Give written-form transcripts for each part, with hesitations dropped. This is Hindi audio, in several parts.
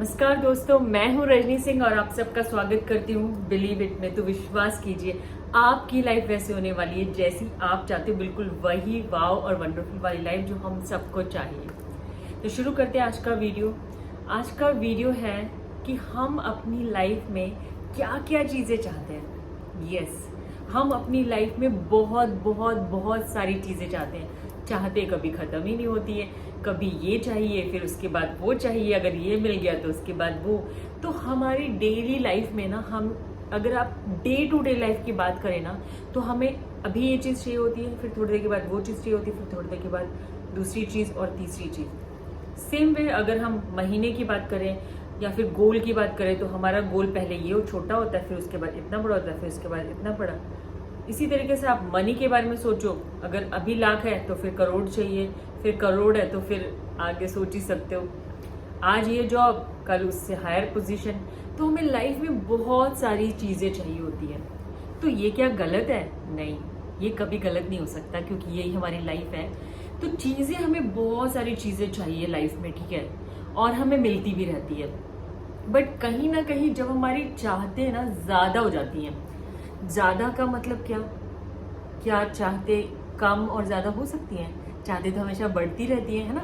नमस्कार दोस्तों, मैं हूं रजनी सिंह और आप सबका स्वागत करती हूं बिलीव इट में। तो विश्वास कीजिए, आपकी लाइफ वैसे होने वाली है जैसी आप चाहते हो, बिल्कुल वही वाव और वंडरफुल वाली लाइफ जो हम सबको चाहिए। तो शुरू करते हैं आज का वीडियो। आज का वीडियो है कि हम अपनी लाइफ में क्या क्या चीज़ें चाहते हैं। यस, हम अपनी लाइफ में बहुत बहुत बहुत सारी चीज़ें चाहते हैं। चाहते कभी ख़त्म ही नहीं होती है। कभी ये चाहिए, फिर उसके बाद वो चाहिए, अगर ये मिल गया तो उसके बाद वो। तो हमारी डेली लाइफ में ना, हम अगर आप डे टू डे लाइफ की बात करें ना, तो हमें अभी ये चीज़ चाहिए होती है, फिर थोड़ी देर के बाद वो चीज़ चाहिए होती है, फिर थोड़ी देर के बाद दूसरी चीज़ और तीसरी चीज़। सेम वे अगर हम महीने की बात करें या फिर गोल की बात करें, तो हमारा गोल पहले ये छोटा होता है, फिर उसके बाद इतना बड़ा होता है, फिर उसके बाद इतना बड़ा। इसी तरीके से आप मनी के बारे में सोचो। अगर अभी लाख है तो फिर करोड़ चाहिए, फिर करोड़ है तो फिर आगे सोच ही सकते हो, आज ये जॉब, कल उससे हायर पोजीशन। तो हमें लाइफ में बहुत सारी चीज़ें चाहिए होती है। तो ये क्या गलत है? नहीं, ये कभी गलत नहीं हो सकता, क्योंकि यही हमारी लाइफ है। तो चीज़ें, हमें बहुत सारी चीज़ें चाहिए लाइफ में, ठीक है, और हमें मिलती भी रहती है। बट कहीं ना कहीं जब हमारी चाहते ना ज़्यादा हो जाती हैं। ज़्यादा का मतलब क्या चाहते कम और ज़्यादा हो सकती हैं? चाहते तो हमेशा बढ़ती रहती है ना।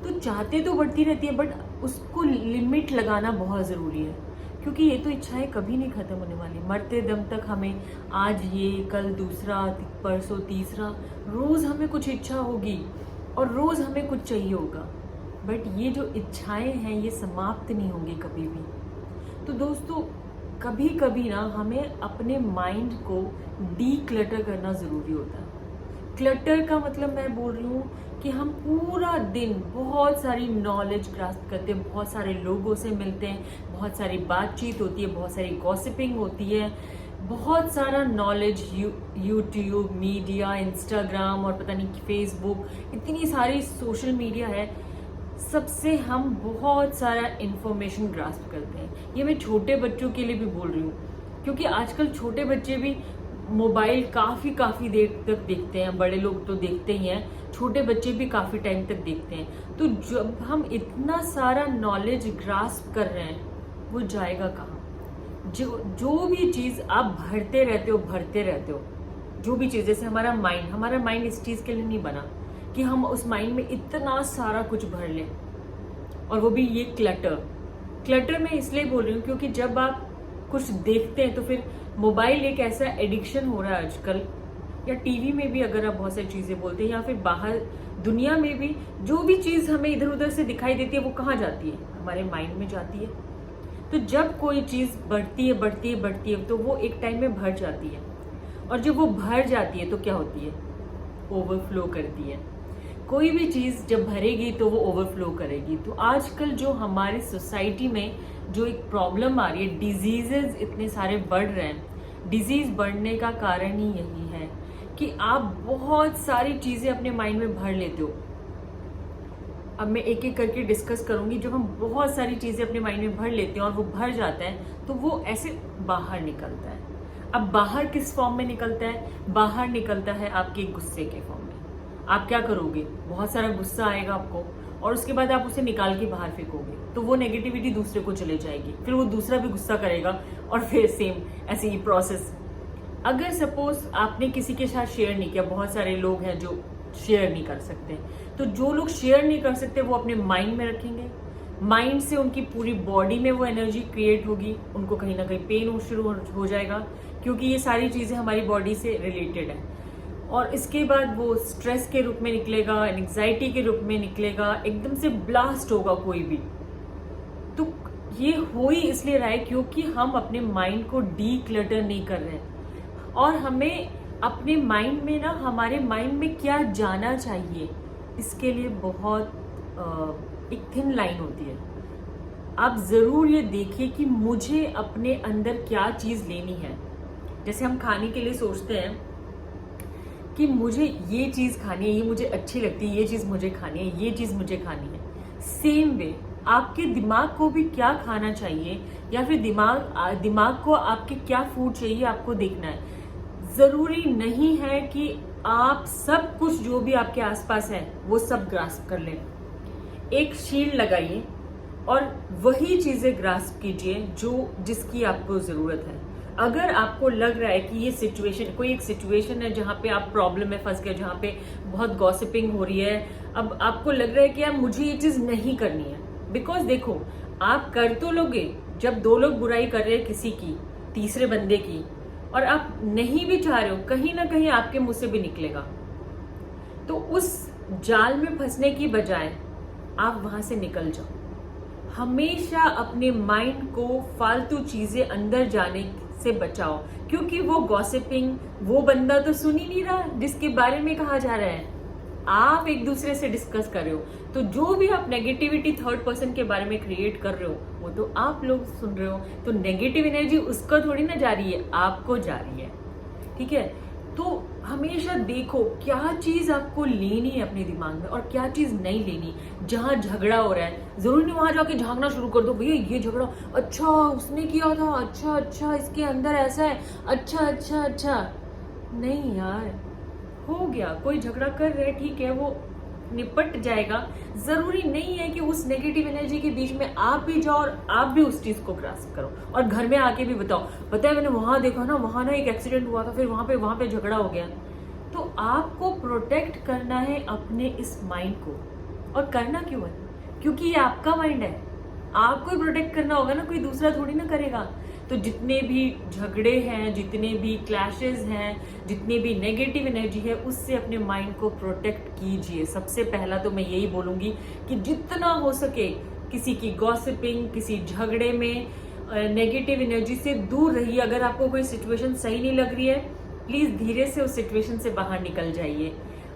तो चाहते तो बढ़ती रहती है, बट उसको लिमिट लगाना बहुत ज़रूरी है, क्योंकि ये तो इच्छाएं कभी नहीं ख़त्म होने वाली। मरते दम तक हमें आज ये, कल दूसरा, परसों तीसरा, रोज़ हमें कुछ इच्छा होगी और रोज़ हमें कुछ चाहिए होगा। बट ये जो इच्छाएं हैं ये समाप्त नहीं होंगी कभी भी। तो दोस्तों, कभी कभी ना हमें अपने माइंड को डी क्लटर करना ज़रूरी होता है। क्लटर का मतलब मैं बोल रही हूँ कि हम पूरा दिन बहुत सारी नॉलेज ग्रास्प करते हैं, बहुत सारे लोगों से मिलते हैं, बहुत सारी बातचीत होती है, बहुत सारी गॉसिपिंग होती है, बहुत सारा नॉलेज, यूट्यूब, मीडिया, इंस्टाग्राम और पता नहीं फेसबुक, इतनी सारी सोशल मीडिया है। सबसे हम बहुत सारा इंफॉर्मेशन ग्रास्प करते हैं। ये मैं छोटे बच्चों के लिए भी बोल रही हूँ, क्योंकि आजकल छोटे बच्चे भी मोबाइल काफ़ी देर तक देखते हैं। बड़े लोग तो देखते ही हैं, छोटे बच्चे भी काफ़ी टाइम तक देखते हैं। तो जब हम इतना सारा नॉलेज ग्रास्प कर रहे हैं, वो जाएगा कहाँ? जो भी चीज़ आप भरते रहते हो, जो भी चीज़, जैसे हमारा माइंड इस चीज़ के लिए नहीं बना कि हम उस माइंड में इतना सारा कुछ भर लें, और वो भी ये क्लटर मैं इसलिए बोल रही हूँ क्योंकि जब आप कुछ देखते हैं तो फिर मोबाइल एक ऐसा एडिक्शन हो रहा है आजकल, या टीवी में भी अगर आप बहुत सारी चीज़ें बोलते हैं, या फिर बाहर दुनिया में भी जो भी चीज़ हमें इधर उधर से दिखाई देती है, वो कहाँ जाती है? हमारे माइंड में जाती है। तो जब कोई चीज़ बढ़ती है तो वो एक टाइम में भर जाती है, और जब वो भर जाती है तो क्या होती है? ओवरफ्लो करती है। कोई भी चीज़ जब भरेगी तो वो ओवरफ्लो करेगी। तो आजकल जो हमारी सोसाइटी में जो एक प्रॉब्लम आ रही है, डिजीजेज इतने सारे बढ़ रहे हैं। डिजीज बढ़ने का कारण ही यही है कि आप बहुत सारी चीज़ें अपने माइंड में भर लेते हो। अब मैं एक एक करके डिस्कस करूंगी। जब हम बहुत सारी चीज़ें अपने माइंड में भर लेते हैं और वो भर जाता है, तो वो ऐसे बाहर निकलता है। अब बाहर किस फॉर्म में निकलता है? बाहर निकलता है आपके गुस्से के फॉर्म में। आप क्या करोगे? बहुत सारा गुस्सा आएगा आपको, और उसके बाद आप उसे निकाल के बाहर फेंकोगे, तो वो नेगेटिविटी दूसरे को चले जाएगी, फिर वो दूसरा भी गुस्सा करेगा, और फिर सेम ऐसे ही प्रोसेस। अगर सपोज आपने किसी के साथ शेयर नहीं किया, बहुत सारे लोग हैं जो शेयर नहीं कर सकते, तो जो लोग शेयर नहीं कर सकते वो अपने माइंड में रखेंगे। माइंड से उनकी पूरी बॉडी में वो एनर्जी क्रिएट होगी, उनको कहीं ना कहीं पेन शुरू हो जाएगा, क्योंकि ये सारी चीज़ें हमारी बॉडी से रिलेटेड है। और इसके बाद वो स्ट्रेस के रूप में निकलेगा, एंग्जाइटी के रूप में निकलेगा, एकदम से ब्लास्ट होगा कोई भी। तो ये हो ही इसलिए रहा है क्योंकि हम अपने माइंड को डी क्लटर नहीं कर रहे हैं। और हमें अपने माइंड में ना, हमारे माइंड में क्या जाना चाहिए, इसके लिए बहुत एक थिन लाइन होती है। आप ज़रूर ये देखिए कि मुझे अपने अंदर क्या चीज़ लेनी है। जैसे हम खाने के लिए सोचते हैं कि मुझे ये चीज़ खानी है, ये मुझे अच्छी लगती है, ये चीज़ मुझे खानी है, ये चीज़ मुझे खानी है। सेम वे आपके दिमाग को भी क्या खाना चाहिए, या फिर दिमाग को आपके क्या फूड चाहिए, आपको देखना है। ज़रूरी नहीं है कि आप सब कुछ जो भी आपके आसपास है वो सब ग्रास्प कर लें। एक शील्ड लगाइए, और वही चीजें ग्रास्प कीजिए जो जिसकी आपको जरूरत है। अगर आपको लग रहा है कि ये सिचुएशन, कोई एक सिचुएशन है जहां पे आप प्रॉब्लम में फंस गए, जहां पे बहुत गॉसिपिंग हो रही है, अब आपको लग रहा है कि यार मुझे ये चीज नहीं करनी है, बिकॉज देखो आप कर तो लोगे, जब दो लोग बुराई कर रहे हैं किसी की, तीसरे बंदे की, और आप नहीं भी चाह रहे हो, कहीं ना कहीं आपके मुंह से भी निकलेगा। तो उस जाल में फंसने की बजाय आप वहां से निकल जाओ। हमेशा अपने माइंड को फालतू चीजें अंदर जाने से बचाओ, क्योंकि वो गॉसिपिंग, वो बंदा तो सुन ही नहीं रहा जिसके बारे में कहा जा रहा है, आप एक दूसरे से डिस्कस कर रहे हो। तो जो भी आप नेगेटिविटी थर्ड पर्सन के बारे में क्रिएट कर रहे हो वो तो आप लोग सुन रहे हो, तो नेगेटिव एनर्जी उसको थोड़ी ना जा रही है, आपको जा रही है। ठीक है, तो हमेशा देखो क्या चीज आपको लेनी है अपने दिमाग में और क्या चीज नहीं लेनी। जहां झगड़ा हो रहा है जरूरी नहीं वहां जाके झांकना शुरू कर दो, भैया ये झगड़ा अच्छा उसने किया था, अच्छा अच्छा इसके अंदर ऐसा है, अच्छा अच्छा अच्छा। नहीं यार, हो गया, कोई झगड़ा कर रहे ठीक है, वो निपट जाएगा। जरूरी नहीं है कि उस नेगेटिव एनर्जी के बीच में आप भी जाओ और आप भी उस चीज को ग्रास्प करो और घर में आके भी बताओ, पता है मैंने वहां देखा ना, वहां ना एक एक्सीडेंट हुआ था, फिर वहां पे झगड़ा हो गया। तो आपको प्रोटेक्ट करना है अपने इस माइंड को। और करना क्यों है? क्योंकि ये आपका माइंड है, आपको ही प्रोटेक्ट करना होगा ना, कोई दूसरा थोड़ी ना करेगा। तो जितने भी झगड़े हैं, जितने भी क्लैशेस हैं, जितनी भी नेगेटिव एनर्जी है, उससे अपने माइंड को प्रोटेक्ट कीजिए। सबसे पहला तो मैं यही बोलूंगी कि जितना हो सके किसी की गॉसिपिंग, किसी झगड़े में नेगेटिव एनर्जी से दूर रहिए। अगर आपको कोई सिचुएशन सही नहीं लग रही है, प्लीज धीरे से उस सिचुएशन से बाहर निकल जाइए।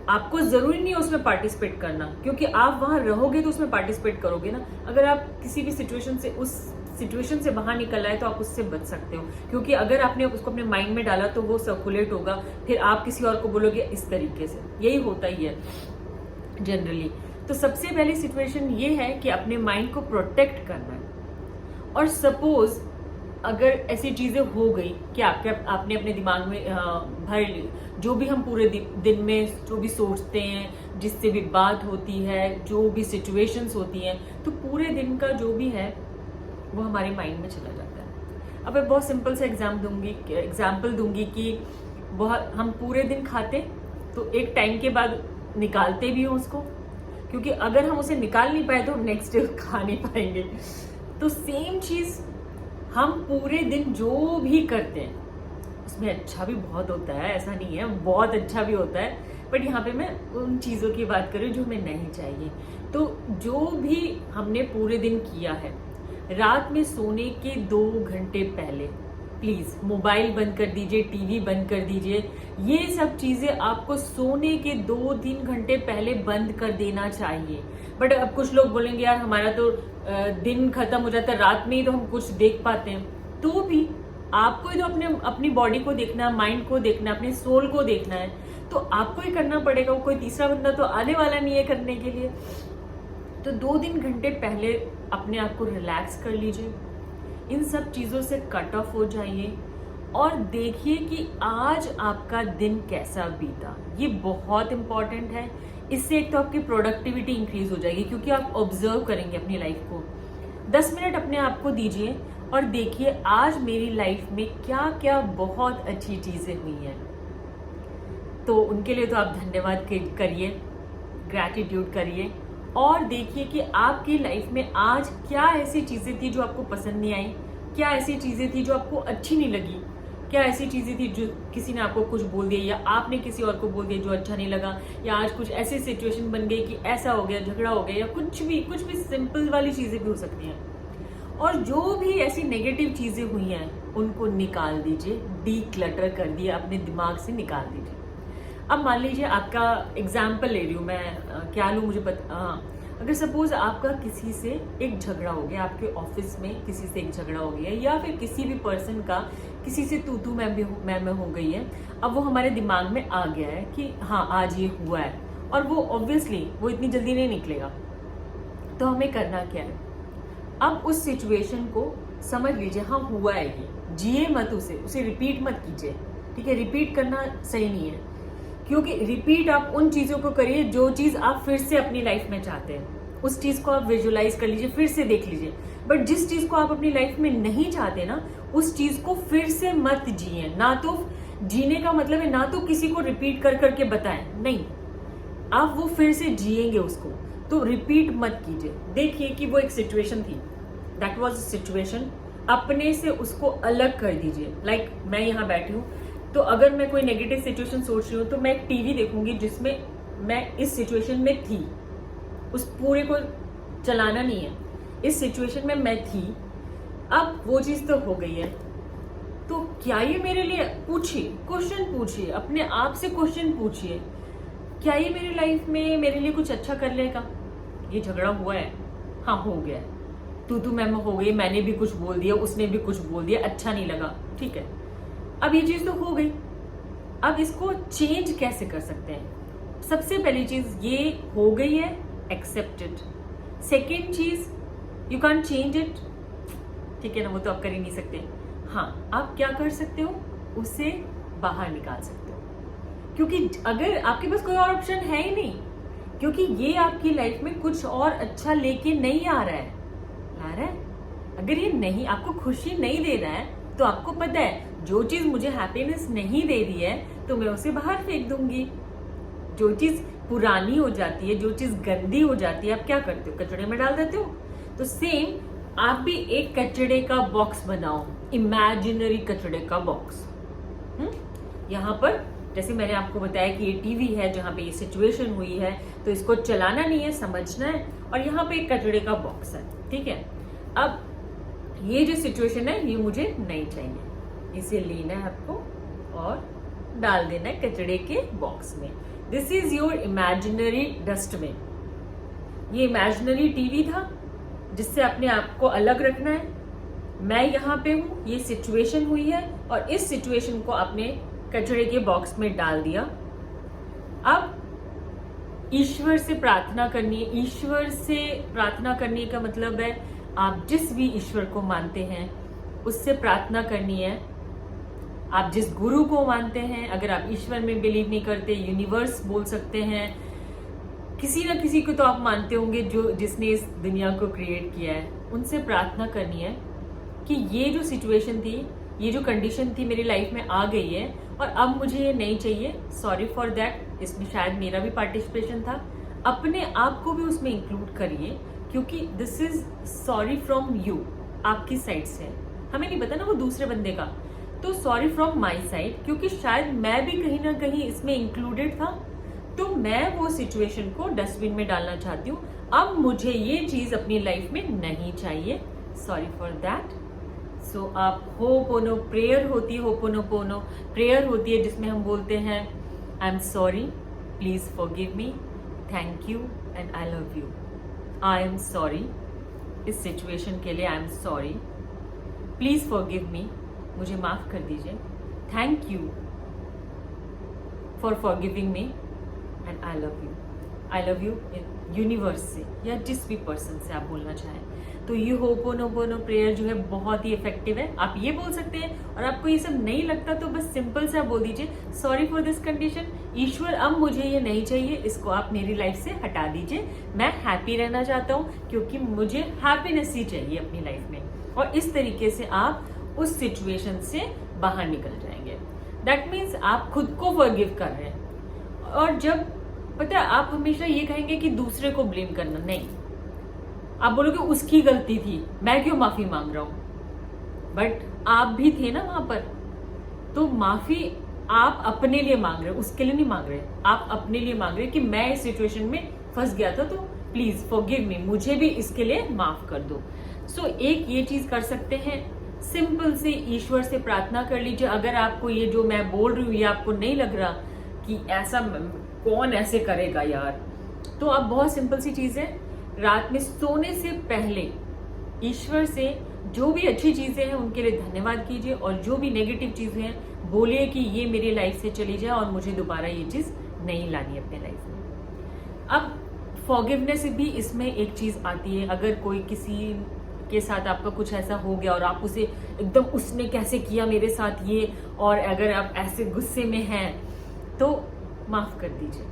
आपको जरूरी नहीं है उसमें पार्टिसिपेट करना, क्योंकि आप वहां रहोगे तो उसमें पार्टिसिपेट करोगे ना। अगर आप किसी भी सिचुएशन से, उस सिचुएशन से बाहर निकल आए तो आप उससे बच सकते हो, क्योंकि अगर आपने उसको अपने माइंड में डाला तो वो सर्कुलेट होगा, फिर आप किसी और को बोलोगे इस तरीके से। यही होता ही है जनरली। तो सबसे पहली सिचुएशन ये है कि अपने माइंड को प्रोटेक्ट करना है। और सपोज अगर ऐसी चीजें हो गई कि आपने अपने दिमाग में भर ली, जो भी हम पूरे दिन में जो भी सोचते हैं, जिससे भी बात होती है, जो भी सिचुएशंस होती हैं, तो पूरे दिन का जो भी है वो हमारे माइंड में चला जाता है। अब मैं बहुत सिंपल सा एग्जाम्पल दूंगी कि बहुत हम पूरे दिन खाते तो एक टाइम के बाद निकालते भी हो उसको, क्योंकि अगर हम उसे निकाल नहीं पाए तो हम नेक्स्ट डे खा नहीं पाएंगे। तो सेम चीज हम पूरे दिन जो भी करते हैं उसमें अच्छा भी बहुत होता है, ऐसा नहीं है, बहुत अच्छा भी होता है, बट यहाँ पे मैं उन चीजों की बात कर रही हूँ जो हमें नहीं चाहिए। तो जो भी हमने पूरे दिन किया है, रात में सोने के 2 घंटे पहले प्लीज मोबाइल बंद कर दीजिए, टीवी बंद कर दीजिए। ये सब चीजें आपको सोने के 2-3 घंटे पहले बंद कर देना चाहिए। बट अब कुछ लोग बोलेंगे यार हमारा तो दिन खत्म हो जाता है, रात में ही तो हम कुछ देख पाते हैं। तो भी आपको ही तो अपनी बॉडी को देखना है, माइंड को देखना है, अपने सोल को देखना है, तो आपको ही करना पड़ेगा। कोई तीसरा बंदा तो आने वाला नहीं है करने के लिए। तो 2-3 घंटे पहले अपने आप को रिलैक्स कर लीजिए, इन सब चीजों से कट ऑफ हो जाइए और देखिए कि आज आपका दिन कैसा बीता। ये बहुत इंपॉर्टेंट है। इससे एक तो आपकी प्रोडक्टिविटी इंक्रीज हो जाएगी, क्योंकि आप ऑब्जर्व करेंगे अपनी लाइफ को। 10 मिनट अपने आप को दीजिए और देखिए आज मेरी लाइफ में क्या क्या बहुत अच्छी चीजें हुई हैं। तो उनके लिए तो आप धन्यवाद करिए, ग्रैटिट्यूड करिए और देखिए कि आपकी लाइफ में आज क्या ऐसी चीजें थी जो आपको पसंद नहीं आई, क्या ऐसी चीजें थी जो आपको अच्छी नहीं लगी, क्या ऐसी चीजें थी जो किसी ने आपको कुछ बोल दिया या आपने किसी और को बोल दिया जो अच्छा नहीं लगा, या आज कुछ ऐसी सिचुएशन बन गई कि ऐसा हो गया, झगड़ा हो गया, या कुछ भी सिंपल वाली चीजें भी हो सकती हैं। और जो भी ऐसी नेगेटिव चीजें हुई हैं उनको निकाल दीजिए, डीक्लटर कर दिए, अपने दिमाग से निकाल दीजिए। अब मान लीजिए आपका एग्जाम्पल ले रही हूँ मैं, क्या लूँ मुझे अगर सपोज आपका किसी से एक झगड़ा हो गया, आपके ऑफिस में किसी से एक झगड़ा हो गया, या फिर किसी भी पर्सन का किसी से तू मैं हो गई है। अब वो हमारे दिमाग में आ गया है कि हाँ आज ये हुआ है, और वो ऑब्वियसली वो इतनी जल्दी नहीं निकलेगा। तो हमें करना क्या है, अब उस सिचुएशन को समझ लीजिए, हाँ हुआ है ये, जिए मत उसे रिपीट मत कीजिए। ठीक है, रिपीट करना सही नहीं है, क्योंकि रिपीट आप उन चीजों को करिए जो चीज आप फिर से अपनी लाइफ में चाहते हैं। उस चीज को आप विजुअलाइज कर लीजिए, फिर से देख लीजिए। बट जिस चीज को आप अपनी लाइफ में नहीं चाहते ना, उस चीज को फिर से मत जिए। ना तो जीने का मतलब है ना तो किसी को रिपीट कर करके बताएं, नहीं, आप वो फिर से जिएंगे उसको, तो रिपीट मत कीजिए। देखिए कि वो एक सिचुएशन थी, दैट वाज अ सिचुएशन, अपने से उसको अलग कर दीजिए। लाइक मैं यहाँ बैठी हूँ, तो अगर मैं कोई नेगेटिव सिचुएशन सोच रही हूँ तो मैं एक टीवी देखूंगी जिसमें मैं इस सिचुएशन में थी, उस पूरे को चलाना नहीं है, इस सिचुएशन में मैं थी। अब वो चीज तो हो गई है, तो क्या ये मेरे लिए, पूछिए, क्वेश्चन पूछिए, अपने आप से क्वेश्चन पूछिए, क्या ये मेरी लाइफ में मेरे लिए कुछ अच्छा कर लेगा? ये झगड़ा हुआ है, हाँ हो गया है, तू मैं हो गई, मैंने भी कुछ बोल दिया, उसने भी कुछ बोल दिया, अच्छा नहीं लगा, ठीक है, अब ये चीज तो हो गई। अब इसको चेंज कैसे कर सकते हैं? सबसे पहली चीज, ये हो गई है, एक्सेप्ट इट। सेकेंड चीज, यू कैन चेंज इट, ठीक है ना, वो तो आप कर ही नहीं सकते। हाँ, आप क्या कर सकते हो, उसे बाहर निकाल सकते हो, क्योंकि अगर आपके पास कोई और ऑप्शन है ही नहीं, क्योंकि ये आपकी लाइफ में कुछ और अच्छा लेके नहीं आ रहा है, ला रहा है। अगर ये नहीं, आपको खुशी नहीं दे रहा है, तो आपको पता है जो चीज मुझे हैप्पीनेस नहीं दे रही है तो मैं उसे बाहर फेंक दूंगी। जो चीज पुरानी हो जाती है, जो चीज गंदी हो जाती है, आप क्या करते हो, कचड़े में डाल देते हो। तो सेम आप भी एक कचड़े का बॉक्स बनाओ, इमेजिनरी कचड़े का बॉक्स। यहाँ पर जैसे मैंने आपको बताया कि ये टीवी है जहाँ पे ये सिचुएशन हुई है, तो इसको चलाना नहीं है, समझना है, और यहाँ पे एक कचड़े का बॉक्स है, ठीक है। अब ये जो सिचुएशन है ये मुझे नहीं चाहिए, इसे लेना है आपको और डाल देना है कचड़े के बॉक्स में। This is your imaginary dustbin. ये इमेजिनरी टीवी था जिससे अपने आप को अलग रखना है। मैं यहाँ पे हूँ, ये सिचुएशन हुई है, और इस सिचुएशन को आपने कचड़े के बॉक्स में डाल दिया। अब ईश्वर से प्रार्थना करनी है। ईश्वर से प्रार्थना करने का मतलब है आप जिस भी ईश्वर को मानते हैं उससे प्रार्थना करनी है। आप जिस गुरु को मानते हैं, अगर आप ईश्वर में बिलीव नहीं करते, यूनिवर्स बोल सकते हैं, किसी ना किसी को तो आप मानते होंगे जो जिसने इस दुनिया को क्रिएट किया है, उनसे प्रार्थना करनी है कि ये जो सिचुएशन थी, ये जो कंडीशन थी मेरी लाइफ में आ गई है और अब मुझे ये नहीं चाहिए, सॉरी फॉर दैट। इसमें शायद मेरा भी पार्टिसिपेशन था, अपने आप को भी उसमें इंक्लूड करिए, क्योंकि this is sorry from you, आपकी साइड से। हमें नहीं पता ना वो दूसरे बंदे का, तो सॉरी फ्रॉम माई साइड, क्योंकि शायद मैं भी कहीं ना कहीं इसमें इंक्लूडेड था, तो मैं वो सिचुएशन को डस्टबिन में डालना चाहती हूँ। अब मुझे ये चीज अपनी लाइफ में नहीं चाहिए, सॉरी फॉर दैट। सो आप होपोनो प्रेयर होती है, होपोनोपोनो प्रेयर होती है जिसमें हम बोलते हैं I am sorry, please forgive me, thank you and I love you. I am sorry, इस सिचुएशन के लिए I am sorry, please forgive me, मुझे माफ कर दीजिए, thank you for forgiving me and I love you. I love you universe से या जिस भी पर्सन से आप बोलना चाहें। तो ये होपोनोपोनो प्रेयर जो है बहुत ही इफेक्टिव है, आप ये बोल सकते हैं। और आपको ये सब नहीं लगता तो बस सिंपल से आप बोल दीजिए सॉरी फॉर दिस कंडीशन, ईश्वर अब मुझे ये नहीं चाहिए, इसको आप मेरी लाइफ से हटा दीजिए, मैं हैप्पी रहना चाहता हूँ क्योंकि मुझे हैप्पीनेस ही चाहिए अपनी लाइफ में। और इस तरीके से आप उस सिचुएशन से बाहर निकल जाएंगे। दैट मीन्स आप खुद को फॉरगिव कर रहे हैं। और जब पता है आप हमेशा ये कहेंगे कि दूसरे को ब्लेम करना, नहीं, आप बोलोगे उसकी गलती थी, मैं क्यों माफी मांग रहा हूं, बट आप भी थे ना वहां पर, तो माफी आप अपने लिए मांग रहे हो, उसके लिए नहीं मांग रहे, आप अपने लिए मांग रहे कि मैं इस सिचुएशन में फंस गया था, तो प्लीज फॉरगिव मी, मुझे भी इसके लिए माफ कर दो। सो एक ये चीज कर सकते हैं, सिंपल से ईश्वर से प्रार्थना कर लीजिए। अगर आपको ये जो मैं बोल रही हूँ ये आपको नहीं लग रहा कि ऐसा कौन ऐसे करेगा यार, तो आप बहुत सिंपल सी चीज है, रात में सोने से पहले ईश्वर से जो भी अच्छी चीजें हैं उनके लिए धन्यवाद कीजिए, और जो भी नेगेटिव चीजें हैं बोलिए कि ये मेरी लाइफ से चली जाए और मुझे दोबारा ये चीज नहीं लानी अपने लाइफ में। अब फॉरगिवनेस भी इसमें एक चीज आती है। अगर कोई किसी के साथ आपका कुछ ऐसा हो गया और आप उसे एकदम, उसने कैसे किया मेरे साथ ये, और अगर आप ऐसे गुस्से में हैं तो माफ कर दीजिए।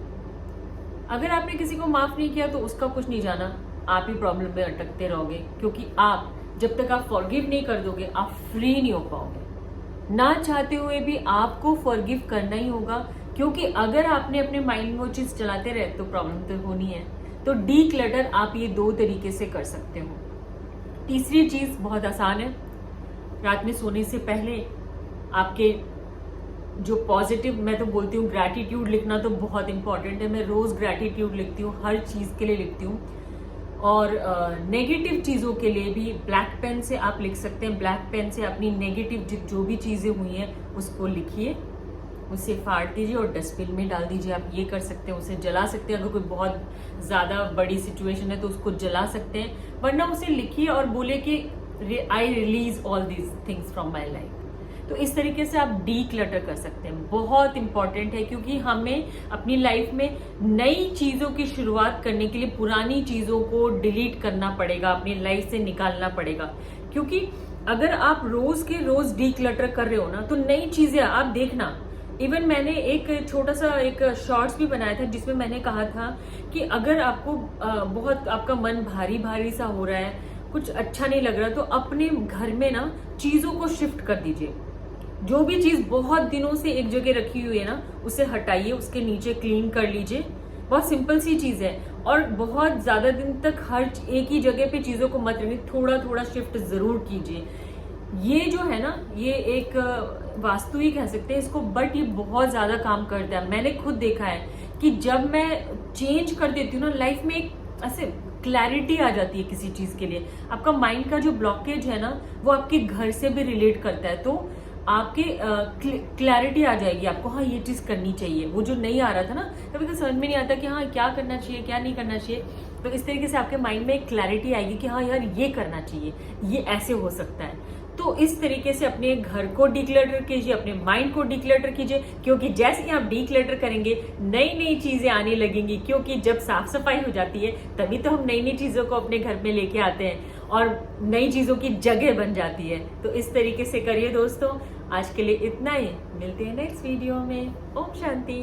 अगर आपने किसी को माफ नहीं किया तो उसका कुछ नहीं जाना, आप ही प्रॉब्लम में अटकते रहोगे, क्योंकि आप जब तक आप फॉरगिव नहीं कर दोगे आप फ्री नहीं हो पाओगे। ना चाहते हुए भी आपको फॉरगिव करना ही होगा, क्योंकि अगर आपने अपने माइंड में वो चीज चलाते रहे तो प्रॉब्लम तो होनी है। तो डी क्लटर आप ये 2 तरीके से कर सकते हो। तीसरी चीज बहुत आसान है, रात में सोने से पहले आपके जो पॉजिटिव, मैं तो बोलती हूँ ग्रैटिट्यूड लिखना तो बहुत इंपॉर्टेंट है। मैं रोज ग्रैटिट्यूड लिखती हूँ, हर चीज के लिए लिखती हूँ। और नेगेटिव चीजों के लिए भी ब्लैक पेन से आप लिख सकते हैं। ब्लैक पेन से अपनी नेगेटिव जो भी चीजें हुई हैं उसको लिखिए, उसे फाड़ दीजिए और डस्टबिन में डाल दीजिए। आप ये कर सकते हैं, उसे जला सकते हैं। अगर कोई बहुत ज्यादा बड़ी सिचुएशन है तो उसको जला सकते हैं, वरना उसे लिखिए और बोले कि I release all these things from my life. तो इस तरीके से आप डी क्लटर कर सकते हैं। बहुत इंपॉर्टेंट है, क्योंकि हमें अपनी लाइफ में नई चीजों की शुरुआत करने के लिए पुरानी चीजों को डिलीट करना पड़ेगा, अपनी लाइफ से निकालना पड़ेगा। क्योंकि अगर आप रोज के रोज डी क्लटर कर रहे हो ना, तो नई चीजें आप देखना। इवन मैंने एक छोटा सा एक शॉर्ट्स भी बनाया था जिसमें मैंने कहा था कि अगर आपको बहुत आपका मन भारी भारी सा हो रहा है, कुछ अच्छा नहीं लग रहा, तो अपने घर में ना चीजों को शिफ्ट कर दीजिए। जो भी चीज बहुत दिनों से एक जगह रखी हुई है ना, उसे हटाइए, उसके नीचे क्लीन कर लीजिए। बहुत सिंपल सी चीज है, और बहुत ज्यादा दिन तक हर एक ही जगह पे चीजों को मत रखिए, थोड़ा थोड़ा शिफ्ट जरूर कीजिए। ये जो है ना, ये एक वास्तु ही कह सकते हैं इसको, बट ये बहुत ज्यादा काम करता है। मैंने खुद देखा है कि जब मैं चेंज कर देती हूँ ना, लाइफ में एक ऐसे क्लैरिटी आ जाती है किसी चीज के लिए। आपका माइंड का जो ब्लॉकेज है ना, वो आपके घर से भी रिलेट करता है, तो आपके क्लैरिटी आ जाएगी आपको, हाँ ये चीज करनी चाहिए। वो जो नहीं आ रहा था ना, कभी समझ में नहीं आता कि हाँ क्या करना चाहिए क्या नहीं करना चाहिए, तो इस तरीके से आपके माइंड में एक क्लैरिटी आएगी कि हाँ यार ये करना चाहिए, ये ऐसे हो सकता है। तो इस तरीके से अपने घर को डिक्लटर कीजिए, अपने माइंड को डिक्लटर कीजिए, क्योंकि जैसे ही आप डिक्लटर करेंगे नई नई चीजें आने लगेंगी। क्योंकि जब साफ सफाई हो जाती है तभी तो हम नई नई चीजों को अपने घर में लेके आते हैं और नई चीजों की जगह बन जाती है। तो इस तरीके से करिए दोस्तों। आज के लिए इतना ही, मिलते हैं नेक्स्ट वीडियो में। ओम शांति।